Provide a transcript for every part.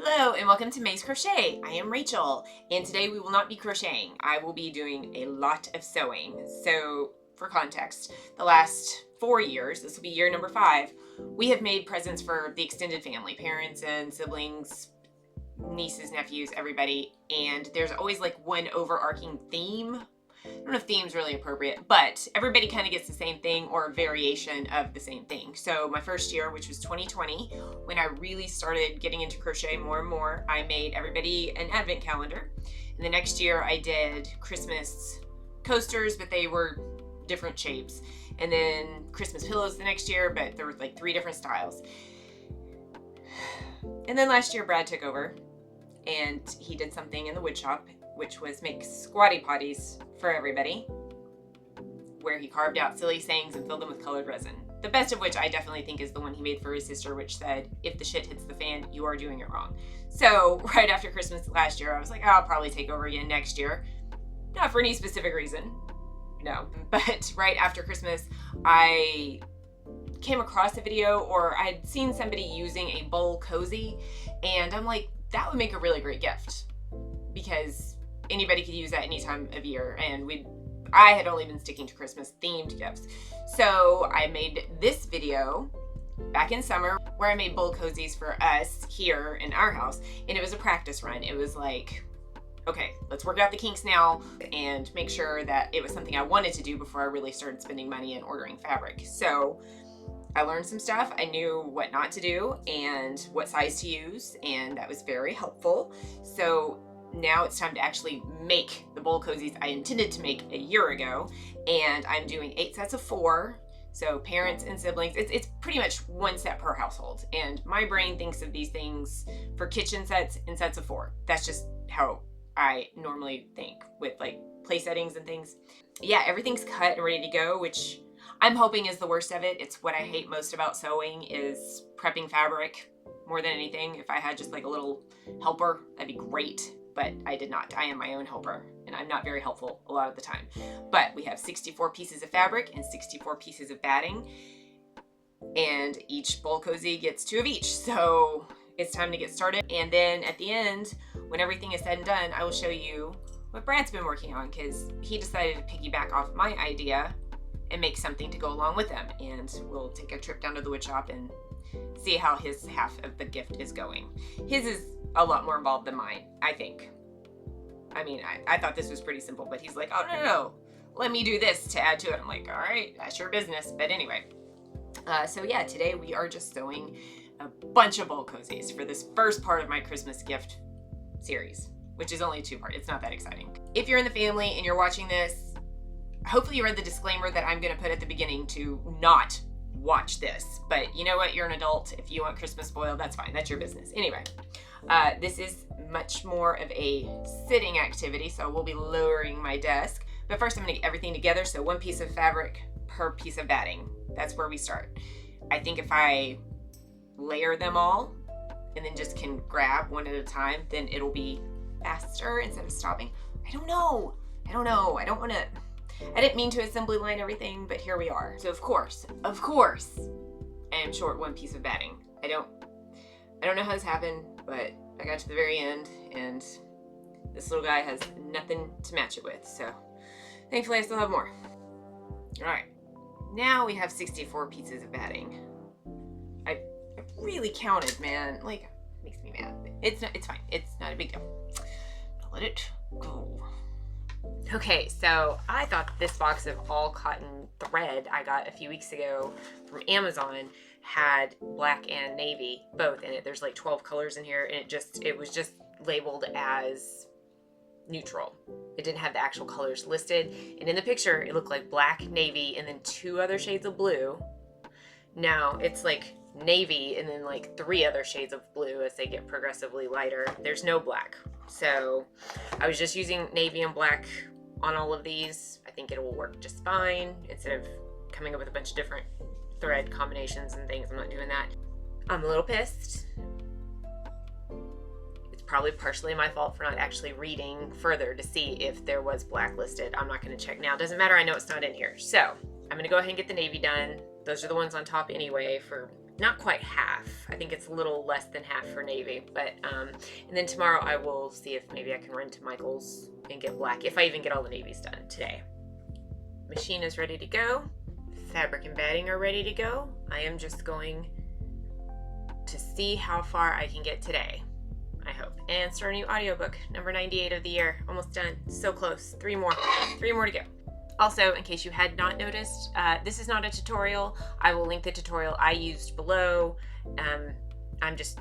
Hello and welcome to May's Crochet. I am Rachel and today we will not be crocheting. I will be doing a lot of sewing. So for context, the last 4 years, this will be year number 5, we have made presents for the extended family, parents and siblings, nieces, nephews, everybody. And there's always like one overarching theme. I don't know if theme's really appropriate, but everybody kind of gets the same thing or a variation of the same thing. So my first year, which was 2020, when I really started getting into crochet more and more, I made everybody an advent calendar. And the next year I did Christmas coasters, but they were different shapes. And then Christmas pillows the next year, but there were like 3 different styles. And then last year Brad took over and he did something in the wood shop, which was make squatty potties for everybody, where he carved out silly sayings and filled them with colored resin. The best of which I definitely think is the one he made for his sister, which said, if the shit hits the fan, you are doing it wrong. So right after Christmas last year, I was like, I'll probably take over again next year. Not for any specific reason, no. But right after Christmas, I came across a video, or I had seen somebody using a bowl cozy, and I'm like, that would make a really great gift, because anybody could use that any time of year, and I had only been sticking to Christmas themed gifts. So I made this video back in summer where I made bowl cozies for us here in our house, and it was a practice run. It was like, okay, let's work out the kinks now and make sure that it was something I wanted to do before I really started spending money and ordering fabric. So I learned some stuff. I knew what not to do and what size to use, and that was very helpful. So now it's time to actually make the bowl cozies I intended to make a year ago, and I'm doing 8 sets of 4. So parents and siblings, it's pretty much 1 set per household. And my brain thinks of these things for kitchen sets in sets of 4. That's just how I normally think with like play settings and things. Yeah, everything's cut and ready to go, which I'm hoping is the worst of it. It's what I hate most about sewing, is prepping fabric more than anything. If I had just like a little helper, that'd be great. But I did not. I am my own helper, and I'm not very helpful a lot of the time. But we have 64 pieces of fabric and 64 pieces of batting, and each bowl cozy gets 2 of each. So it's time to get started. And then at the end, when everything is said and done, I will show you what Brad's been working on, because he decided to piggyback off my idea and make something to go along with them. And we'll take a trip down to the wood shop and see how his half of the gift is going. His is a lot more involved than mine, I think. I mean, I thought this was pretty simple, but he's like, oh, no, let me do this to add to it. I'm like, all right, that's your business. But anyway, so yeah, today we are just sewing a bunch of bowl cozies for this first part of my Christmas gift series, which is only a 2-part. It's not that exciting. If you're in the family and you're watching this, hopefully you read the disclaimer that I'm gonna put at the beginning to not watch this. But you know what? You're an adult. If you want Christmas spoiled, that's fine. That's your business. Anyway, this is much more of a sitting activity, so we'll be lowering my desk. But first I'm gonna get everything together. So 1 piece of fabric per piece of batting. That's where we start. I think if I layer them all and then just can grab one at a time, then it'll be faster instead of stopping. I don't know. I didn't mean to assembly line everything, but here we are. So of course, I am short 1 piece of batting. I don't know how this happened, but I got to the very end and this little guy has nothing to match it with. So thankfully I still have more. All right, now we have 64 pieces of batting. I really counted, man. Like, it makes me mad. It's fine. It's not a big deal. I'll let it go. Okay, so I thought this box of all cotton thread I got a few weeks ago from Amazon had black and navy both in it. There's like 12 colors in here, and it was just labeled as neutral. It didn't have the actual colors listed, and in the picture it looked like black, navy, and then 2 other shades of blue. Now it's like navy and then like 3 other shades of blue as they get progressively lighter. There's no black. So I was just using navy and black on all of these. I think it will work just fine. Instead of coming up with a bunch of different thread combinations and things, I'm not doing that. I'm a little pissed. It's probably partially my fault for not actually reading further to see if there was black listed. I'm not going to check now. Doesn't matter. I know it's not in here. So I'm going to go ahead and get the navy done. Those are the ones on top anyway for not quite half. I think it's a little less than half for navy, but and then tomorrow I will see if maybe I can run to Michael's and get black, if I even get all the navies done today. Machine is ready to go. Fabric and batting are ready to go. I am just going to see how far I can get today, I hope. And start a new audiobook, number 98 of the year. Almost done, so close. 3 more to go. Also, in case you had not noticed, this is not a tutorial. I will link the tutorial I used below. I'm just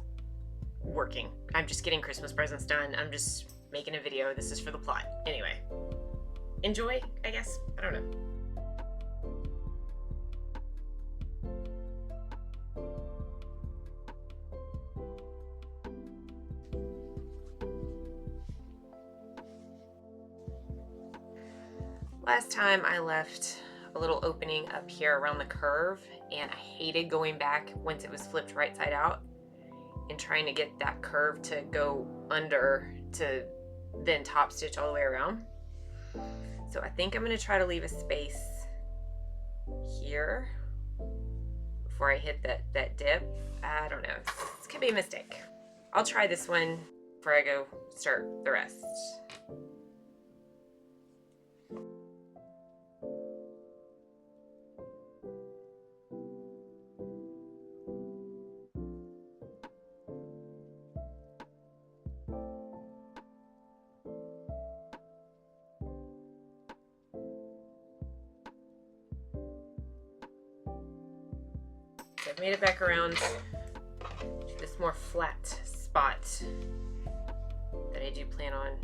working. I'm just getting Christmas presents done. I'm just making a video. This is for the plot. Anyway, enjoy, I guess. I don't know. Last time I left a little opening up here around the curve, and I hated going back once it was flipped right side out and trying to get that curve to go under to then top stitch all the way around. So I think I'm going to try to leave a space here before I hit that dip. I don't know. This could be a mistake. I'll try this one before I go start the rest. So I've made it back around to this more flat spot that I do plan on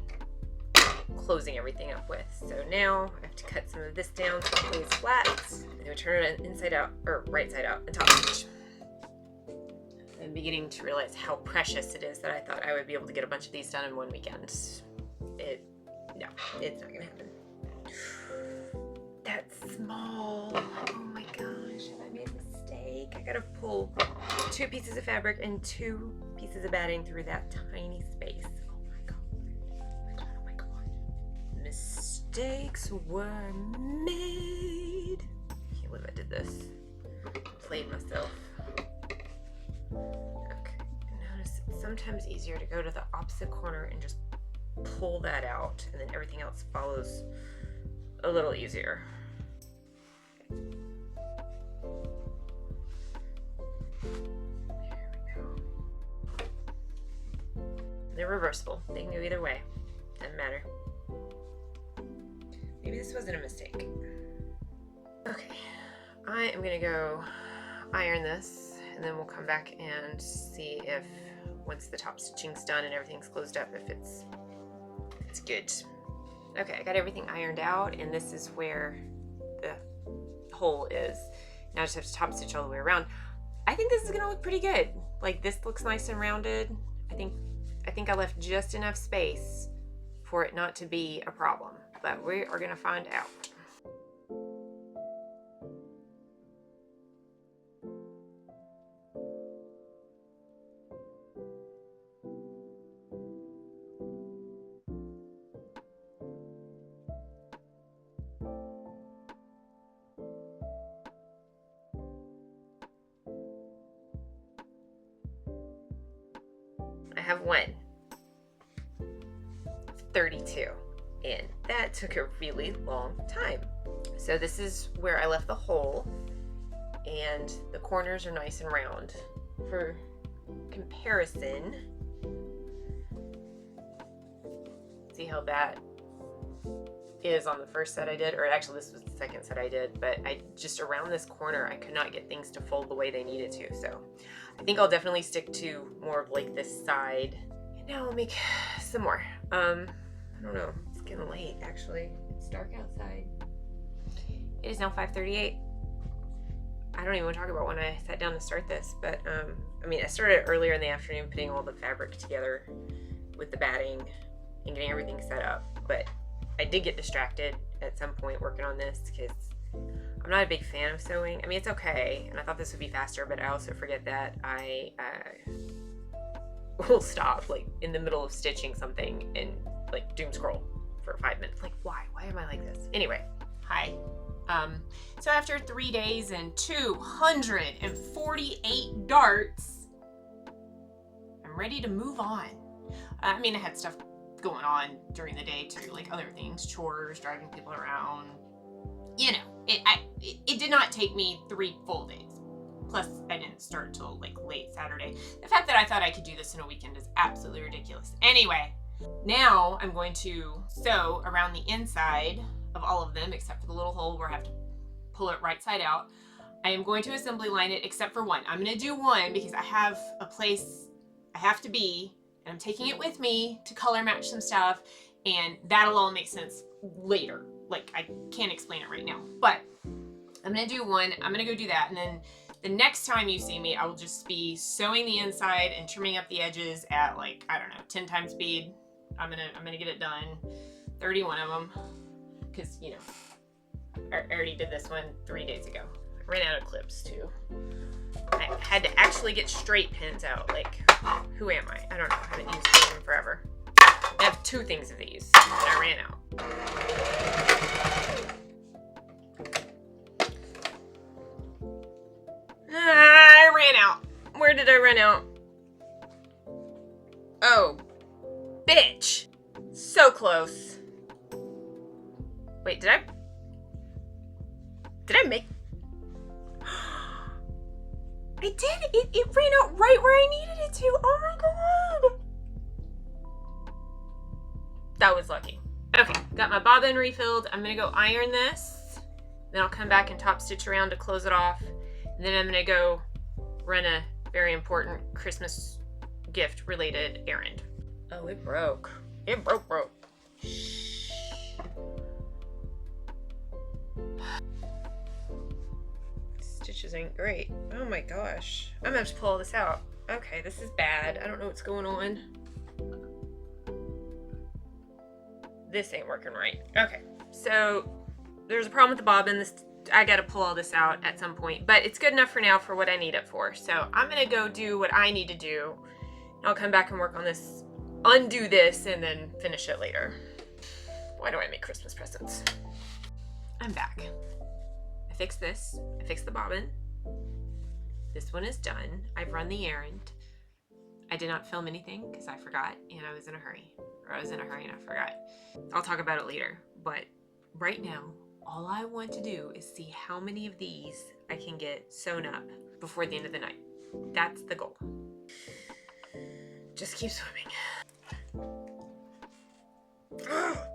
closing everything up with. So now I have to cut some of this down so it lays flat, and then we turn it inside out, or right side out, and top stitch. I'm beginning to realize how precious it is that I thought I would be able to get a bunch of these done in one weekend. No, it's not gonna happen. That's small. Oh my gosh, have I made a mistake? I gotta pull 2 pieces of fabric and 2 pieces of batting through that tiny space. Oh my god. Oh my god, oh my god. Mistakes were made. Can't believe I did this. Played myself. Okay, notice it's sometimes easier to go to the opposite corner and just pull that out, and then everything else follows a little easier. There we go. They're reversible. They can go either way. Doesn't matter. Maybe this wasn't a mistake. Okay, I am gonna go iron this, and then we'll come back and see if once the top stitching's done and everything's closed up, if it's good. Okay, I got everything ironed out, and this is where the hole is. Now I just have to top stitch all the way around. I think this is gonna look pretty good. Like, this looks nice and rounded. I think I left just enough space for it not to be a problem, but we are gonna find out. I have 32, and that took a really long time. So this is where I left the hole, and the corners are nice and round. For comparison, see how that is on the first set I did, or actually this was the second set I did, but I just around this corner I could not get things to fold the way they needed to. So I think I'll definitely stick to more of like this side. And now I'll make some more. I don't know, it's getting late actually. It's dark outside. It is now 5:38. I don't even want to talk about when I sat down to start this, but I mean, I started earlier in the afternoon putting all the fabric together with the batting and getting everything set up, but I did get distracted at some point working on this because I'm not a big fan of sewing. I mean, it's okay, and I thought this would be faster, but I also forget that I will stop like in the middle of stitching something and like doom scroll for 5 minutes. Like, why am I like this? Anyway, hi, So after 3 days and 248 darts, I'm ready to move on. I mean, I had stuff going on during the day too, like other things, chores, driving people around. You know, it did not take me 3 full days. Plus, I didn't start till like late Saturday. The fact that I thought I could do this in a weekend is absolutely ridiculous. Anyway, now I'm going to sew around the inside of all of them, except for the little hole where I have to pull it right side out. I am going to assembly line it except for one. I'm going to do one because I have a place I have to be, and I'm taking it with me to color match some stuff, and that'll all make sense later. Like, I can't explain it right now, but I'm going to do one. I'm going to go do that, and then the next time you see me, I will just be sewing the inside and trimming up the edges at, like, I don't know, 10 times speed. I'm gonna get it done. 31 of them, because, you know, I already did this one 3 days ago. I ran out of clips too. I had to actually get straight pins out. Like, who am I? I don't know. I haven't used these in forever. I have 2 things of these, and I ran out. I ran out. Where did I run out? Oh, bitch. So close. Wait, did I make? I did. It ran out right where I needed it to. Oh my god. That was lucky. Okay, got my bobbin refilled. I'm gonna go iron this. Then I'll come back and top stitch around to close it off. And then I'm gonna go run a very important Christmas gift related errand. Oh, it broke. It broke. Stitches ain't great. Oh my gosh. I'm gonna have to pull all this out. Okay, this is bad. I don't know what's going on. This ain't working right. Okay, so there's a problem with the bobbin. I gotta pull all this out at some point, but it's good enough for now for what I need it for. So I'm gonna go do what I need to do. I'll come back and work on this, undo this, and then finish it later. Why do I make Christmas presents? I'm back. I fixed this. I fixed the bobbin. This one is done. I've run the errand. I did not film anything because I forgot and I was in a hurry. Or I was in a hurry and I forgot. I'll talk about it later. But right now, all I want to do is see how many of these I can get sewn up before the end of the night. That's the goal. Just keep swimming.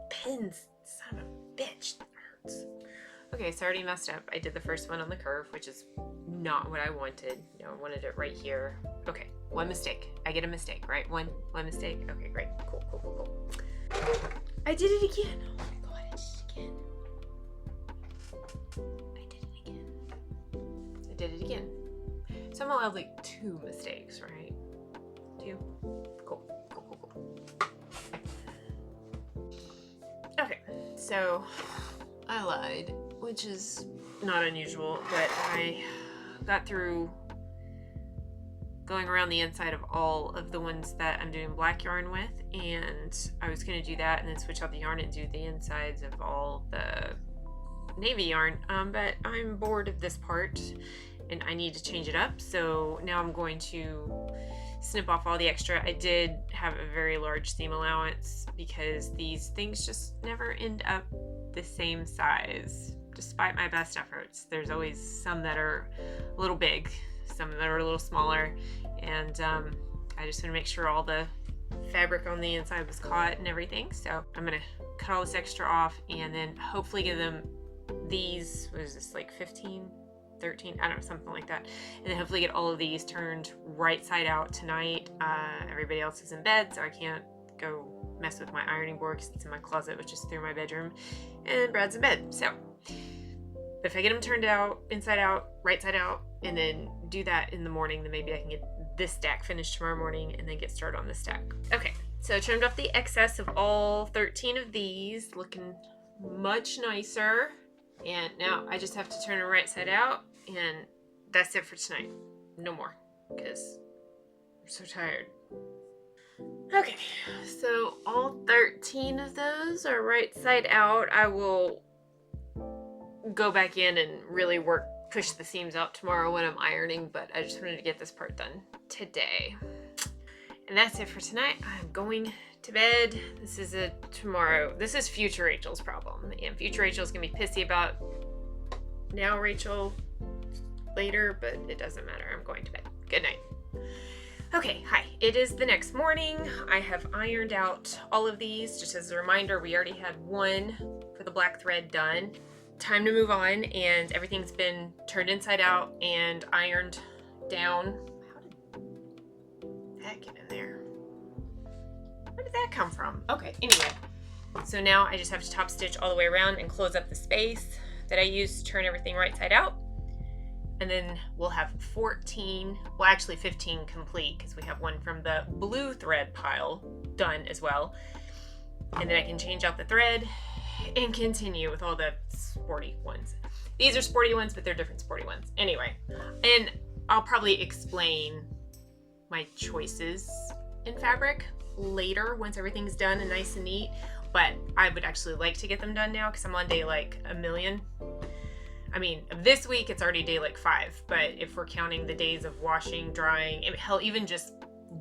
Pins, son of a bitch, that hurts. Okay, so I already messed up. I did the first one on the curve, which is not what I wanted. No, I wanted it right here. Okay, one mistake. I get a mistake, right? One mistake. Okay, great. Cool. I did it again. Oh my god, I did it again. So I'm allowed like 2 mistakes, right? 2. Cool. Okay, so I lied, which is not unusual, but I got through going around the inside of all of the ones that I'm doing black yarn with, and I was going to do that and then switch out the yarn and do the insides of all the navy yarn, but I'm bored of this part and I need to change it up, so now I'm going to snip off all the extra. I did have a very large seam allowance because these things just never end up the same size despite my best efforts. There's always some that are a little big, some that are a little smaller, and I just want to make sure all the fabric on the inside was caught and everything. So I'm gonna cut all this extra off and then hopefully give them these, what is this, like 15, 13, I don't know, something like that, and then hopefully get all of these turned right side out tonight. Everybody else is in bed, so I can't go mess with my ironing board because it's in my closet, which is through my bedroom, and Brad's in bed. So if I get them turned out, inside out, right side out, and then do that in the morning, then maybe I can get this stack finished tomorrow morning and then get started on this stack. Okay, so I trimmed off the excess of all 13 of these, looking much nicer. And now I just have to turn it right side out, and that's it for tonight. No more, because I'm so tired. Okay, so all 13 of those are right side out. I will go back in and really push the seams out tomorrow when I'm ironing, but I just wanted to get this part done today. And that's it for tonight. I'm going to bed. This is future Rachel's problem. And future Rachel's gonna be pissy about now Rachel later, but it doesn't matter. I'm going to bed. Good night. Okay, hi. It is the next morning. I have ironed out all of these. Just as a reminder, we already had one for the black thread done. Time to move on, and everything's been turned inside out and ironed down. How did that get in there? Where did that come from? Okay, anyway. So now I just have to top stitch all the way around and close up the space that I used to turn everything right side out. And then we'll have 14, well actually 15 complete, because we have one from the blue thread pile done as well. And then I can change out the thread and continue with all the sporty ones. These are sporty ones, but they're different sporty ones. Anyway, and I'll probably explain my choices in fabric later once everything's done and nice and neat. But I would actually like to get them done now because I'm on day like a million. I mean, this week it's already day like 5, but if we're counting the days of washing, drying, hell, even just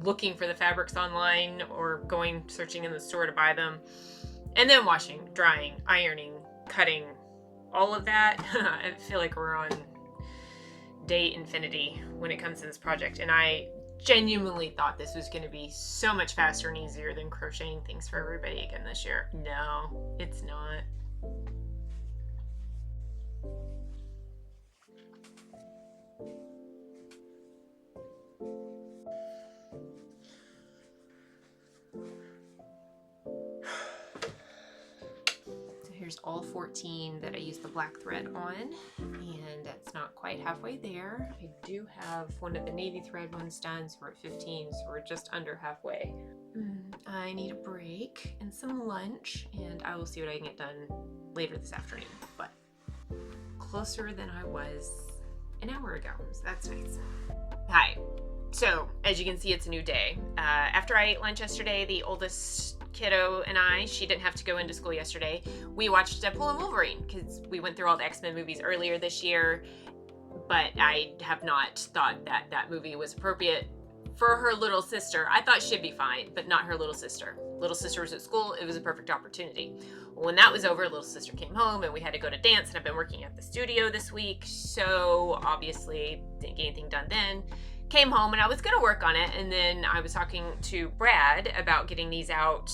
looking for the fabrics online or going searching in the store to buy them, and then washing, drying, ironing, cutting, all of that, I feel like we're on day infinity when it comes to this project. And I genuinely thought this was going to be so much faster and easier than crocheting things for everybody again this year. No, it's not. Here's all 14 that I used the black thread on, and that's not quite halfway there. I do have one of the navy thread ones done, so we're at 15, so we're just under halfway. I need a break and some lunch, and I will see what I can get done later this afternoon, but closer than I was an hour ago, so that's nice. Hi. So, as you can see, it's a new day. After I ate lunch yesterday, the oldest kiddo and she didn't have to go into school yesterday. We watched Deadpool and Wolverine because we went through all the X-Men movies earlier this year, but I have not thought that that movie was appropriate for her little sister. I thought she'd be fine, but not her little sister. Little sister was at school. It was a perfect opportunity. When that was over, little sister came home and we had to go to dance, and I've been working at the studio this week, so obviously didn't get anything done then. Came home and I was gonna work on it, and then I was talking to Brad about getting these out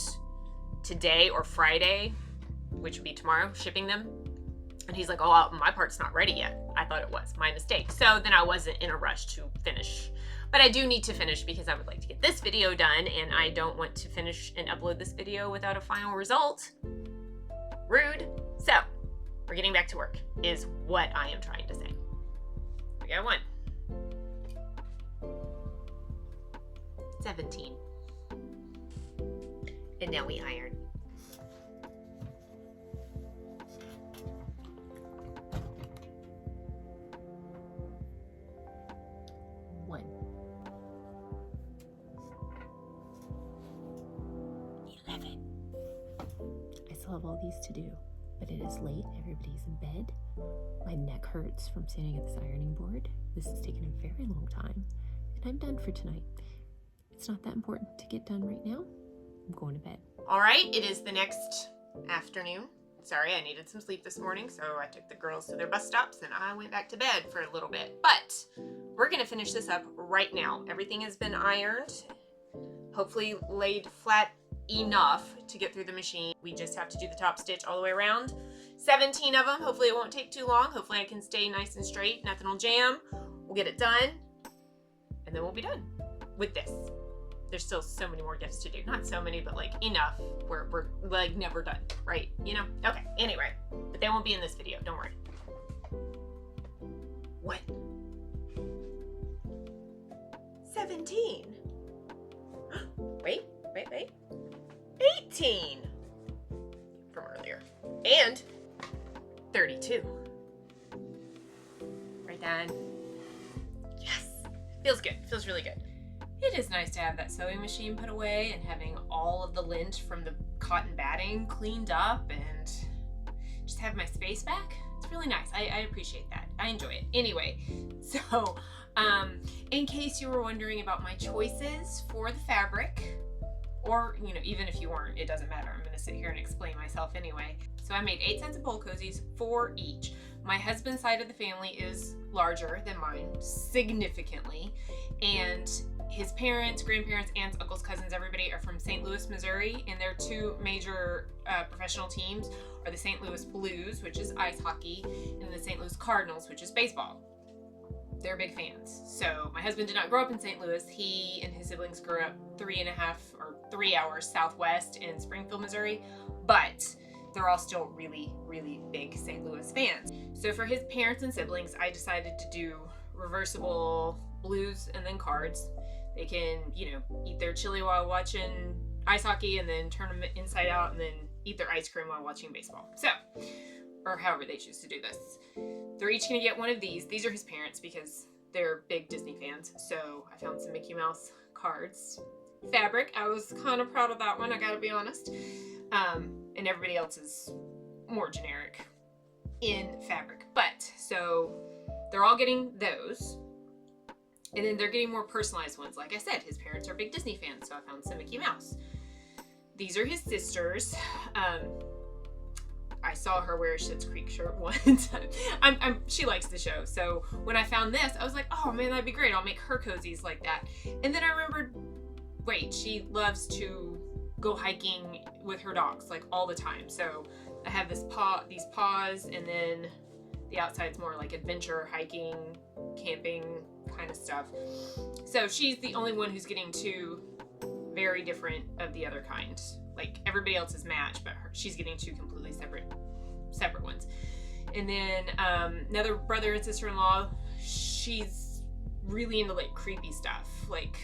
today or Friday, which would be tomorrow, shipping them. And he's like, oh, my part's not ready yet. I thought it was, my mistake. So then I wasn't in a rush to finish. But I do need to finish because I would like to get this video done, and I don't want to finish and upload this video without a final result. Rude. So, we're getting back to work, is what I am trying to say. We got 1. 17. And now we iron. One. 11. I still have all these to do, but it is late. Everybody's in bed. My neck hurts from standing at this ironing board. This has taken a very long time, and I'm done for tonight. It's not that important to get done right now. I'm going to bed. All right, it is the next afternoon. Sorry, I needed some sleep this morning, so I took the girls to their bus stops and I went back to bed for a little bit. But we're gonna finish this up right now. Everything has been ironed, hopefully laid flat enough to get through the machine. We just have to do the top stitch all the way around. 17 of them. Hopefully it won't take too long. Hopefully I can stay nice and straight. Nothing will jam. We'll get it done, and then we'll be done with this. There's still so many more gifts to do. Not so many, but like enough. We're like never done, right? You know? Okay, anyway. But they won't be in this video, don't worry. What? 17. Wait. 18 from earlier. And 32. Right, Dad? Yes. Feels good. Feels really good. It is nice to have that sewing machine put away and having all of the lint from the cotton batting cleaned up and just have my space back. It's really nice. I appreciate that. I enjoy it. Anyway, so in case you were wondering about my choices for the fabric, or, you know, even if you weren't, it doesn't matter. I'm going to sit here and explain myself anyway. So I made 8 sets of bowl cozies, 4 each. My husband's side of the family is larger than mine, significantly. And his parents, grandparents, aunts, uncles, cousins, everybody are from St. Louis, Missouri. And their 2 major professional teams are the St. Louis Blues, which is ice hockey, and the St. Louis Cardinals, which is baseball. They're big fans. So my husband did not grow up in St. Louis. He and his siblings grew up 3 hours southwest in Springfield, Missouri. But they're all still really, really big St. Louis fans. So for his parents and siblings, I decided to do reversible blues and then cards. They can, you know, eat their chili while watching ice hockey and then turn them inside out and then eat their ice cream while watching baseball. So, or however they choose to do this. They're each gonna get one of these. These are his parents because they're big Disney fans. So I found some Mickey Mouse cards. Fabric, I was kind of proud of that one, I gotta be honest. And everybody else is more generic in fabric. But, so they're all getting those. And then they're getting more personalized ones. Like I said, his parents are big Disney fans, so I found some Mickey Mouse. These are his sisters. I saw her wear a Schitt's Creek shirt once. She likes the show. So when I found this, I was like, oh man, that'd be great. I'll make her cozies like that. And then I remembered, wait, she loves to go hiking with her dogs like all the time. So I have these paws, and then the outside's more like adventure, hiking, camping kind of stuff. So she's the only one who's getting 2 very different of the other kind. Like everybody else is matched, but she's getting 2 completely separate ones. And then another brother and sister-in-law, she's really into like creepy stuff. Like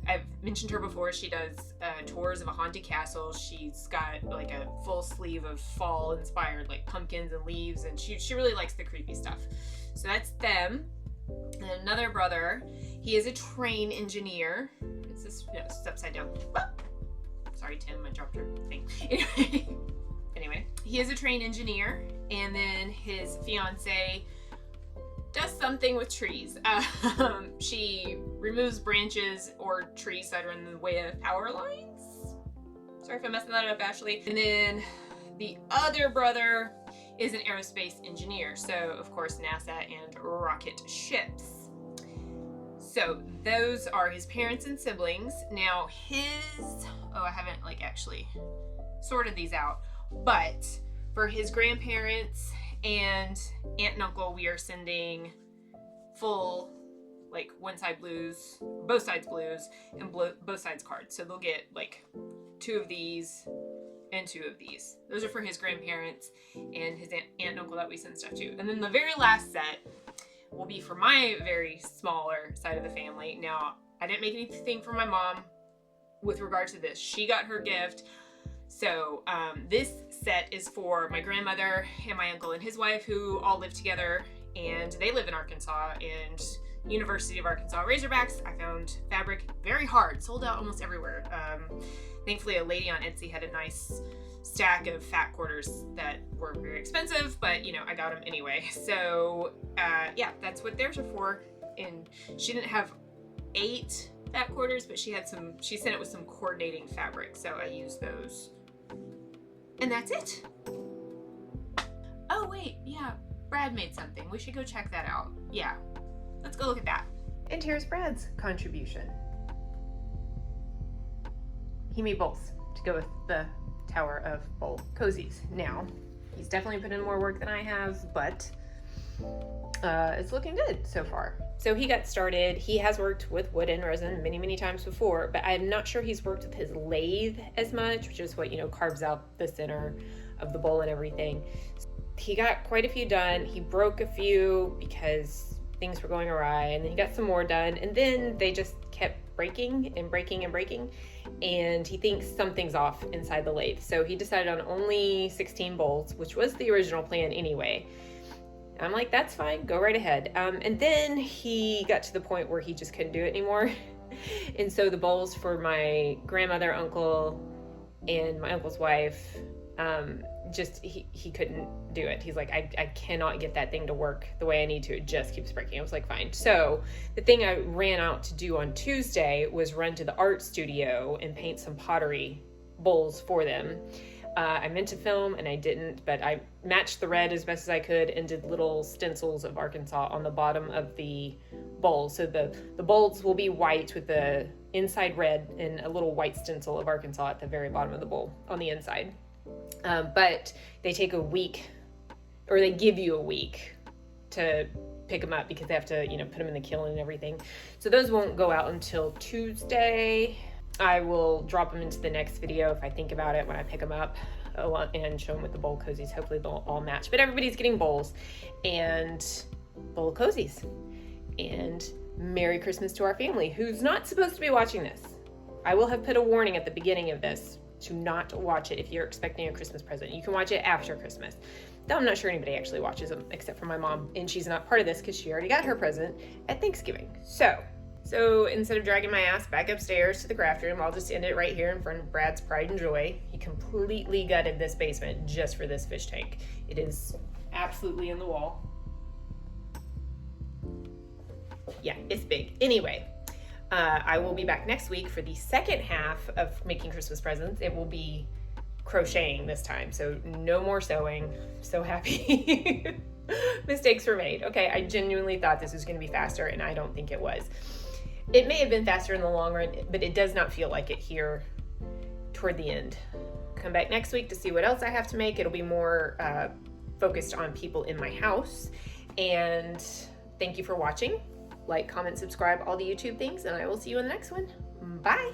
I've mentioned her before, she does tours of a haunted castle. She's got like a full sleeve of fall inspired like pumpkins and leaves, and she really likes the creepy stuff. So that's them. And another brother, he is a train engineer. Is this, no, this is upside down. Ah! Sorry, Tim, I dropped your thing. Anyway, he is a train engineer, and then his fiance does something with trees. She removes branches or trees that are in the way of power lines. Sorry if I'm messing that up, Ashley. And then the other brother is an aerospace engineer. So, of course, NASA and rocket ships. So those are his parents and siblings. Now I haven't like actually sorted these out, but for his grandparents and aunt and uncle, we are sending full, like one side blues, both sides blues, and both sides cards. So they'll get like 2 of these and 2 of these. Those are for his grandparents and his aunt and uncle that we send stuff to. And then the very last set will be for my very smaller side of the family. Now, I didn't make anything for my mom with regard to this. She got her gift. So this set is for my grandmother and my uncle and his wife, who all live together, and they live in Arkansas, and University of Arkansas Razorbacks. I found fabric very hard, sold out almost everywhere. Thankfully, a lady on Etsy had a nice stack of fat quarters that were very expensive, but you know, I got them anyway. So yeah, that's what theirs are for. And she didn't have 8 fat quarters, but she sent it with some coordinating fabric, so I used those. And that's it. Oh wait, yeah, Brad made something. We should go check that out. Yeah, let's go look at that. And here's Brad's contribution. He made bowls to go with the Tower of Bowl Cozies. Now, he's definitely put in more work than I have, but it's looking good so far. So he got started. He has worked with wood and resin many, many times before, but I'm not sure he's worked with his lathe as much, which is what, you know, carves out the center of the bowl and everything. He got quite a few done. He broke a few because things were going awry, and then he got some more done, and then they just kept breaking and breaking and breaking, and he thinks something's off inside the lathe. So he decided on only 16 bowls, which was the original plan anyway. I'm like, that's fine, go right ahead. And then he got to the point where he just couldn't do it anymore. And so the bowls for my grandmother, uncle, and my uncle's wife just he couldn't do it. He's like, I cannot get that thing to work the way I need to. It just keeps breaking. I was like, fine. So the thing I ran out to do on Tuesday was run to the art studio and paint some pottery bowls for them. I meant to film and I didn't, but I matched the red as best as I could and did little stencils of Arkansas on the bottom of the bowl. So the bowls will be white with the inside red and a little white stencil of Arkansas at the very bottom of the bowl on the inside. But they take a week, or they give you a week to pick them up because they have to, put them in the kiln and everything. So those won't go out until Tuesday. I will drop them into the next video if I think about it when I pick them up and show them with the bowl cozies. Hopefully they'll all match. But everybody's getting bowls and bowl cozies. And Merry Christmas to our family who's not supposed to be watching this. I will have put a warning at the beginning of this to not watch it if you're expecting a Christmas present. You can watch it after Christmas. Though I'm not sure anybody actually watches them except for my mom, and she's not part of this because she already got her present at Thanksgiving. So instead of dragging my ass back upstairs to the craft room, I'll just end it right here in front of Brad's pride and joy. He completely gutted this basement just for this fish tank. It is absolutely in the wall. Yeah, it's big. Anyway, I will be back next week for the second half of making Christmas presents. It will be crocheting this time, so no more sewing. So happy. Mistakes were made. Okay, I genuinely thought this was going to be faster, and I don't think it was. It may have been faster in the long run, but it does not feel like it here toward the end. Come back next week to see what else I have to make. It'll be more focused on people in my house. And thank you for watching. Like, comment, subscribe, all the YouTube things, and I will see you in the next one. Bye.